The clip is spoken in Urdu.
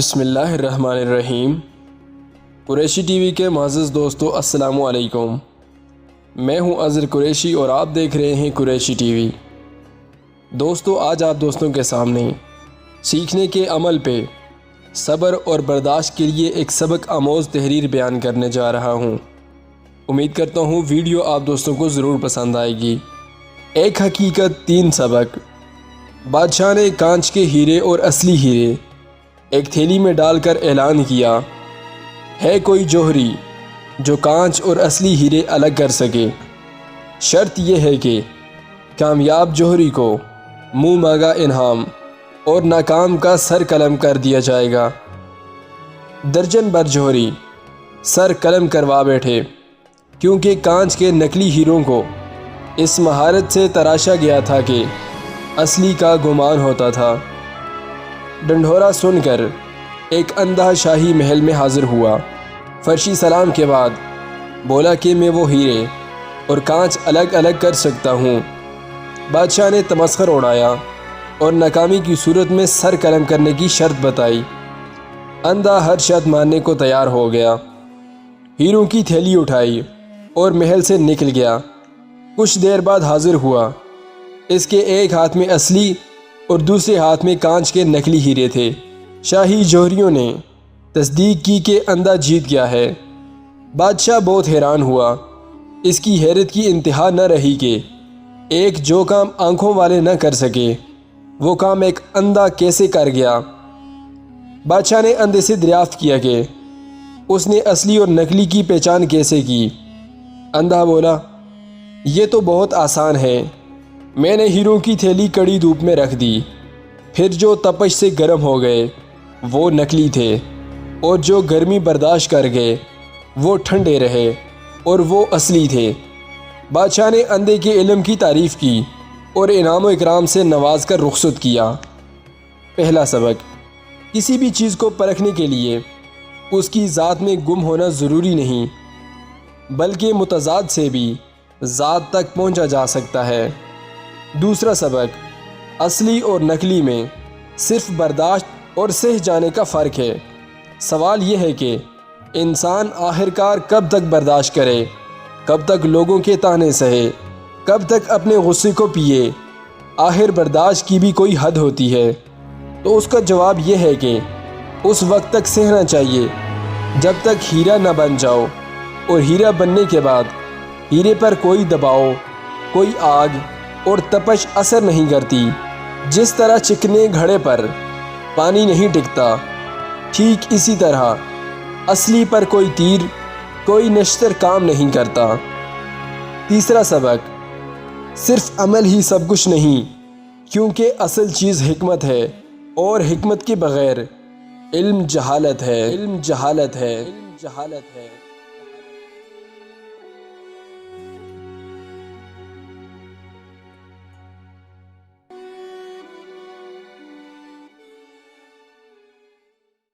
بسم اللہ الرحمن الرحیم۔ قریشی ٹی وی کے معزز دوستو السلام علیکم۔ میں ہوں اظہر قریشی اور آپ دیکھ رہے ہیں قریشی ٹی وی۔ دوستو آج آپ دوستوں کے سامنے سیکھنے کے عمل پہ صبر اور برداشت کے لیے ایک سبق آموز تحریر بیان کرنے جا رہا ہوں۔ امید کرتا ہوں ویڈیو آپ دوستوں کو ضرور پسند آئے گی۔ ایک حقیقت 3 سبق۔ بادشاہ نے کانچ کے ہیرے اور اصلی ہیرے ایک تھیلی میں ڈال کر اعلان کیا، ہے کوئی جوہری جو کانچ اور اصلی ہیرے الگ کر سکے؟ شرط یہ ہے کہ کامیاب جوہری کو منہ مانگا انعام اور ناکام کا سر قلم کر دیا جائے گا۔ درجن بھر جوہری سر قلم کروا بیٹھے، کیونکہ کانچ کے نقلی ہیروں کو اس مہارت سے تراشا گیا تھا کہ اصلی کا گمان ہوتا تھا۔ ڈنڈورا سن کر ایک اندھا شاہی محل میں حاضر ہوا۔ فرشی سلام کے بعد بولا کہ میں وہ ہیرے اور کانچ الگ الگ کر سکتا ہوں۔ بادشاہ نے تمسخر اڑایا اور ناکامی کی صورت میں سر قلم کرنے کی شرط بتائی۔ اندھا ہر شرط ماننے کو تیار ہو گیا، ہیروں کی تھیلی اٹھائی اور محل سے نکل گیا۔ کچھ دیر بعد حاضر ہوا۔ اس کے ایک ہاتھ میں اصلی اور دوسرے ہاتھ میں کانچ کے نقلی ہیرے تھے۔ شاہی جوہریوں نے تصدیق کی کہ اندھا جیت گیا ہے۔ بادشاہ بہت حیران ہوا۔ اس کی حیرت کی انتہا نہ رہی کہ ایک جو کام آنکھوں والے نہ کر سکے وہ کام ایک اندھا کیسے کر گیا۔ بادشاہ نے اندھے سے دریافت کیا کہ اس نے اصلی اور نقلی کی پہچان کیسے کی۔ اندھا بولا، یہ تو بہت آسان ہے، میں نے ہیروں کی تھیلی کڑی دھوپ میں رکھ دی، پھر جو تپش سے گرم ہو گئے وہ نقلی تھے، اور جو گرمی برداشت کر گئے وہ ٹھنڈے رہے اور وہ اصلی تھے۔ بادشاہ نے اندھے کے علم کی تعریف کی اور انعام و اکرام سے نواز کر رخصت کیا۔ پہلا سبق، کسی بھی چیز کو پرکھنے کے لیے اس کی ذات میں گم ہونا ضروری نہیں، بلکہ متضاد سے بھی ذات تک پہنچا جا سکتا ہے۔ دوسرا سبق، اصلی اور نقلی میں صرف برداشت اور سہ جانے کا فرق ہے۔ سوال یہ ہے کہ انسان آخرکار کب تک برداشت کرے، کب تک لوگوں کے طعنے سہے، کب تک اپنے غصے کو پیے؟ آخر برداشت کی بھی کوئی حد ہوتی ہے۔ تو اس کا جواب یہ ہے کہ اس وقت تک سہنا چاہیے جب تک ہیرا نہ بن جاؤ، اور ہیرا بننے کے بعد ہیرے پر کوئی دباؤ، کوئی آگ اور تپش اثر نہیں کرتی۔ جس طرح چکنے گھڑے پر پانی نہیں ٹکتا، ٹھیک اسی طرح اصلی پر کوئی تیر، کوئی نشتر کام نہیں کرتا۔ تیسرا سبق، صرف عمل ہی سب کچھ نہیں، کیونکہ اصل چیز حکمت ہے، اور حکمت کے بغیر علم جہالت ہے۔